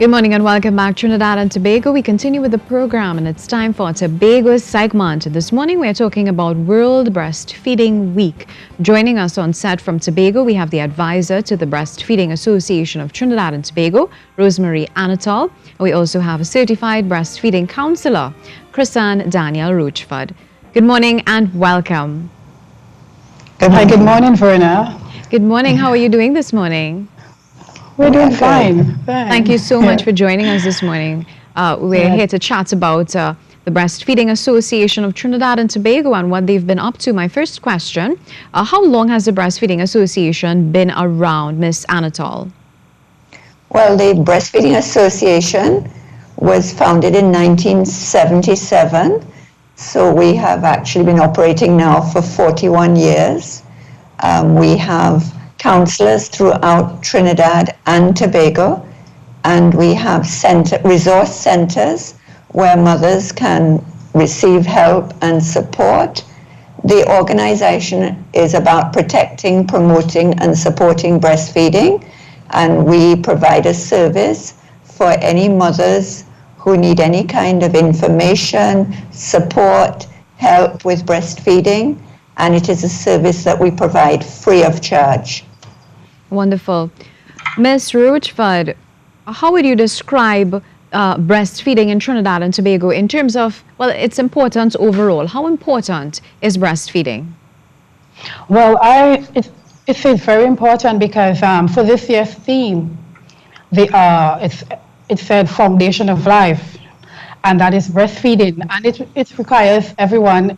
Good morning and welcome back to Trinidad and Tobago. We continue with the program and it's time for Tobago's segment. This morning we are talking about World Breastfeeding Week. Joining us on set from Tobago, we have the advisor to the Breastfeeding Association of Trinidad and Tobago, Rosemary Anatol. We also have a certified breastfeeding counselor, Chrisanne Daniel Rochford. Good morning and welcome. Hi, good morning, Verna. Good morning. How are you doing this morning? We're doing fine. Thank you so much for joining us this morning. We're here to chat about the Breastfeeding Association of Trinidad and Tobago and what they've been up to. My first question, how long has the Breastfeeding Association been around, Ms. Anatol? Well, the Breastfeeding Association was founded in 1977, so we have actually been operating now for 41 years. We have counselors throughout Trinidad and Tobago, and we have resource centers where mothers can receive help and support. The organization is about protecting, promoting, and supporting breastfeeding, and we provide a service for any mothers who need any kind of information, support, help with breastfeeding, and it is a service that we provide free of charge. Wonderful. Ms. Rochford, how would you describe breastfeeding in Trinidad and Tobago in terms of, well, its importance overall? How important is breastfeeding? Well, it is very important because for this year's theme, it said foundation of life, and that is breastfeeding. And it requires everyone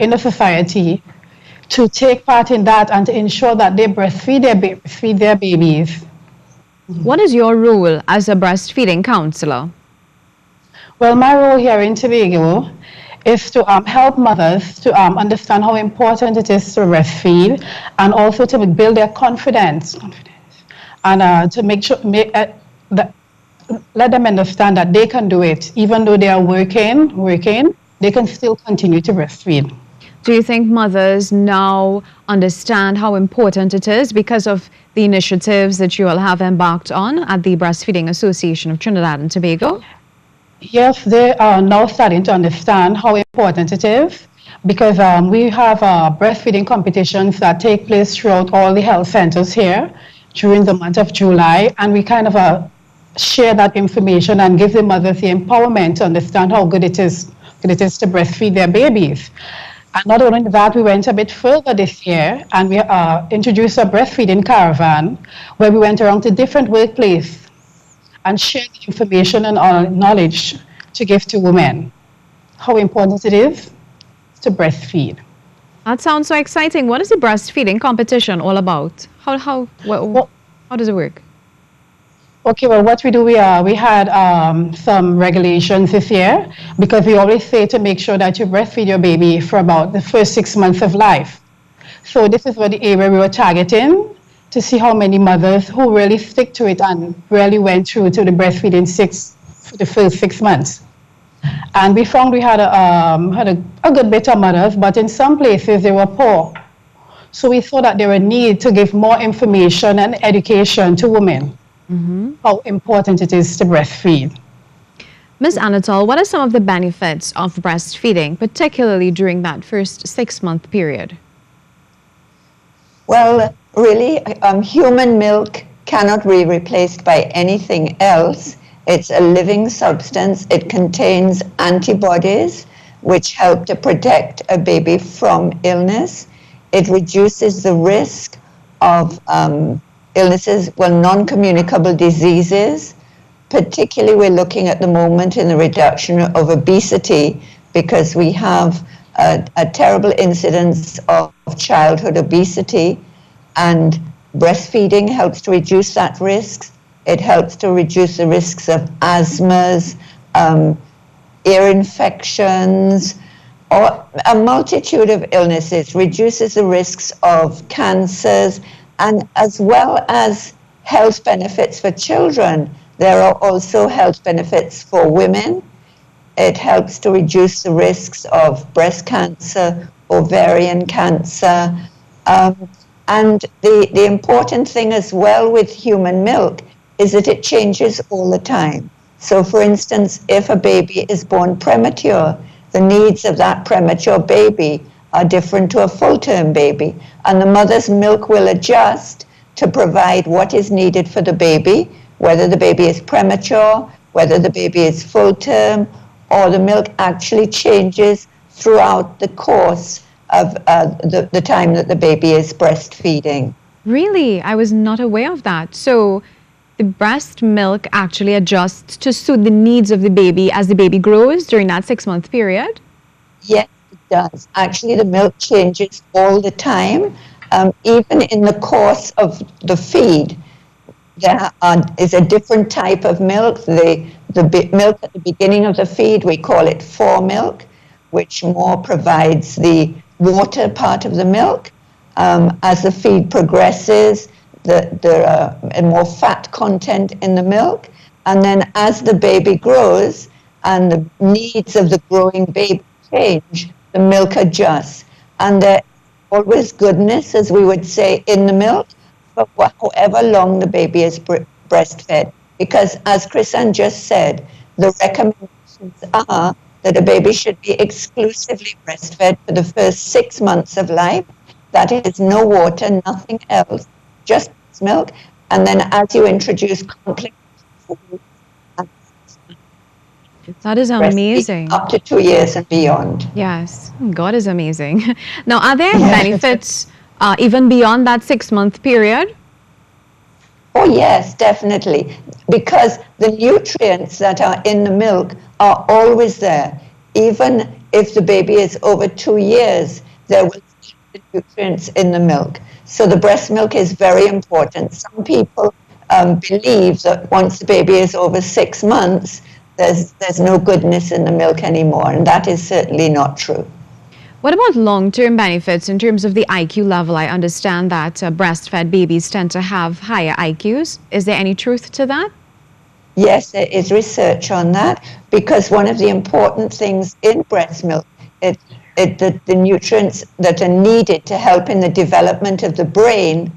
in the society to take part in that and to ensure that they breastfeed their babies. What is your role as a breastfeeding counselor? Well, my role here in Tobago is to help mothers to understand how important it is to breastfeed and also to build their confidence and to let them understand that they can do it. Even though they are working, they can still continue to breastfeed. Do you think mothers now understand how important it is because of the initiatives that you all have embarked on at the Breastfeeding Association of Trinidad and Tobago? Yes, they are now starting to understand how important it is because we have breastfeeding competitions that take place throughout all the health centers here during the month of July, and we kind of share that information and give the mothers the empowerment to understand how good it is to breastfeed their babies. And not only that, we went a bit further this year and we introduced a breastfeeding caravan where we went around to different workplaces and shared the information and knowledge to give to women. How important it is to breastfeed. That sounds so exciting. What is the breastfeeding competition all about? How does it work? Okay, well, what we do, we had some regulations this year because we always say to make sure that you breastfeed your baby for about the first 6 months of life. So this is what the area we were targeting to see how many mothers who really stick to it and really went through to the breastfeeding for the first 6 months. And we found we had a good bit of mothers, but in some places they were poor. So we saw that there were a need to give more information and education to women. How important it is to breastfeed. Ms. Anatol, what are some of the benefits of breastfeeding, particularly during that first 6-month period? Well, really, human milk cannot be replaced by anything else. It's a living substance. It contains antibodies which help to protect a baby from illness. It reduces the risk of illnesses, non-communicable diseases. Particularly, we're looking at the moment in the reduction of obesity because we have a terrible incidence of childhood obesity, and breastfeeding helps to reduce that risk. It helps to reduce the risks of asthmas, ear infections, or a multitude of illnesses, reduces the risks of cancers, and as well as health benefits for children, there are also health benefits for women. It helps to reduce the risks of breast cancer, ovarian cancer. And the important thing as well with human milk is that it changes all the time. So, for instance, if a baby is born premature, the needs of that premature baby are different to a full-term baby, and the mother's milk will adjust to provide what is needed for the baby, whether the baby is premature, whether the baby is full-term, or the milk actually changes throughout the course of the time that the baby is breastfeeding. Really? I was not aware of that. So the breast milk actually adjusts to suit the needs of the baby as the baby grows during that 6-month period? Yes, it does. Actually, the milk changes all the time. Even in the course of the feed, there is a different type of milk. The milk at the beginning of the feed, we call it foremilk, which more provides the water part of the milk. As the feed progresses, there are more fat content in the milk. And then as the baby grows and the needs of the growing baby change, the milk adjusts. And there's always goodness, as we would say, in the milk, for however long the baby is breastfed. Because as Chrisanne just said, the recommendations are that a baby should be exclusively breastfed for the first 6 months of life. That is no water, nothing else, just milk. And then as you introduce complex food, that is amazing. Up to 2 years and beyond. Yes, God is amazing. Now, are there benefits even beyond that 6-month period? Oh, yes, definitely. Because the nutrients that are in the milk are always there. Even if the baby is over 2 years, there will be the nutrients in the milk. So the breast milk is very important. Some people believe that once the baby is over 6 months, there's no goodness in the milk anymore, and that is certainly not true. What about long-term benefits in terms of the IQ level? I understand that breastfed babies tend to have higher IQs. Is there any truth to that? Yes, there is research on that, because one of the important things in breast milk is that the nutrients that are needed to help in the development of the brain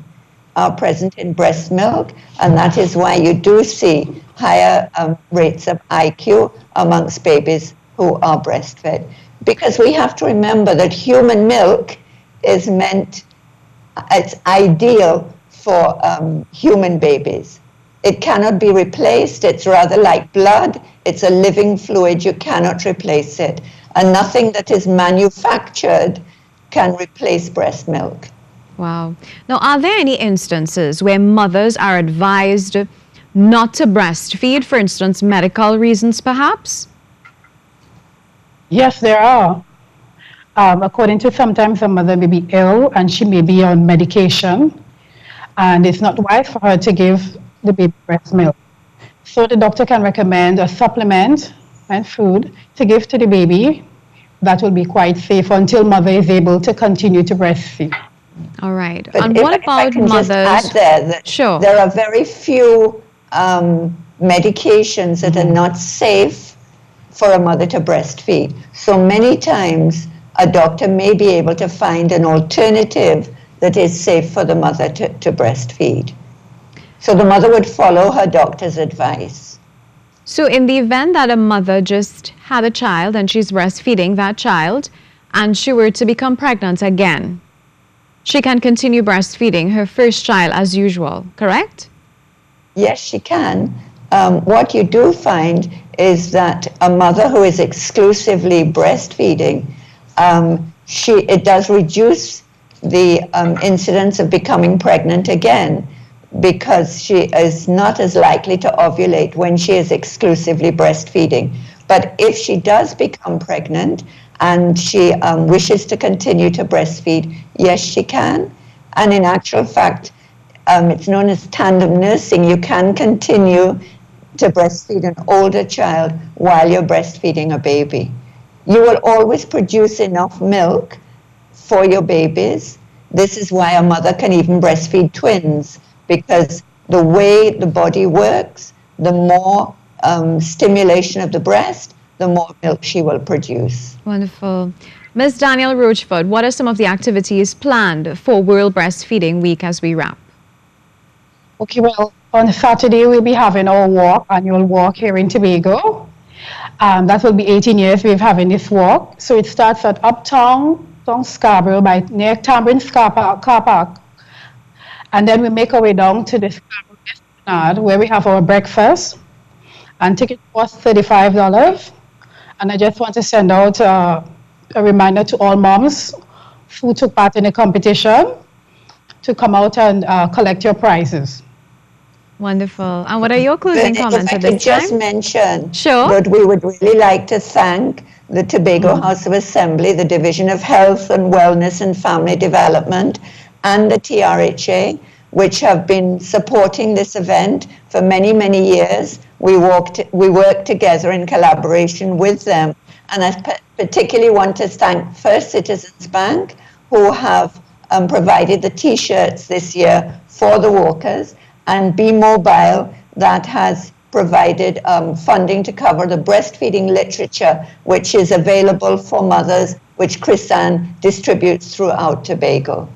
are present in breast milk, and that is why you do see higher rates of IQ amongst babies who are breastfed. Because we have to remember that human milk is it's ideal for human babies. It cannot be replaced. It's rather like blood. It's a living fluid. You cannot replace it. And nothing that is manufactured can replace breast milk. Wow. Now, are there any instances where mothers are advised not to breastfeed, for instance, medical reasons perhaps? Yes, there are. According to sometimes a mother may be ill and she may be on medication, and it's not wise for her to give the baby breast milk. So the doctor can recommend a supplement and food to give to the baby that will be quite safe until mother is able to continue to breastfeed. All right. But and if, what if I about can mothers? just add there that Sure. there are very few medications that are not safe for a mother to breastfeed. So many times a doctor may be able to find an alternative that is safe for the mother to breastfeed. So the mother would follow her doctor's advice. So in the event that a mother just had a child and she's breastfeeding that child and she were to become pregnant again, she can continue breastfeeding her first child as usual, correct? Yes, she can. What you do find is that a mother who is exclusively breastfeeding, it does reduce the incidence of becoming pregnant again, because she is not as likely to ovulate when she is exclusively breastfeeding. But if she does become pregnant and she wishes to continue to breastfeed, yes, she can. And in actual fact, it's known as tandem nursing. You can continue to breastfeed an older child while you're breastfeeding a baby. You will always produce enough milk for your babies. This is why a mother can even breastfeed twins, because the way the body works, the more stimulation of the breast, the more milk she will produce. Wonderful. Ms. Danielle Rochford, what are some of the activities planned for World Breastfeeding Week as we wrap? Okay, well, On Saturday, we'll be having our annual walk here in Tobago. That will be 18 years we're having this walk. So it starts at Uptown, down Scarborough, near Tambourine car park. And then we make our way down to the Scarborough Esplanade, where we have our breakfast. And ticket costs $35. And I just want to send out a reminder to all moms who took part in the competition to come out and collect your prizes. Wonderful. And what are your closing comments at this time? If I could just mention Sure. that we would really like to thank the Tobago House of Assembly, the Division of Health and Wellness and Family Development, and the TRHA, which have been supporting this event for many, many years. We work together in collaboration with them. And I particularly want to thank First Citizens Bank, who have provided the T-shirts this year for the walkers, and Be Mobile, that has provided funding to cover the breastfeeding literature, which is available for mothers, which Chris-Anne distributes throughout Tobago.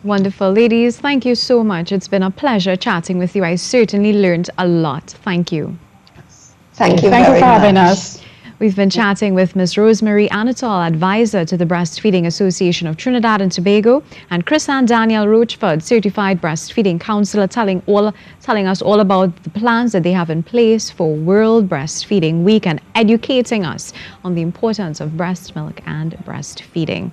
Wonderful. Ladies, thank you so much. It's been a pleasure chatting with you. I certainly learned a lot. Thank you. Thank you Thank you very for having much. us. We've been chatting with Ms. Rosemary Anatol, advisor to the Breastfeeding Association of Trinidad and Tobago, and Chris-Anne Daniel Rochford, certified breastfeeding counselor, telling us all about the plans that they have in place for World Breastfeeding Week and educating us on the importance of breast milk and breastfeeding.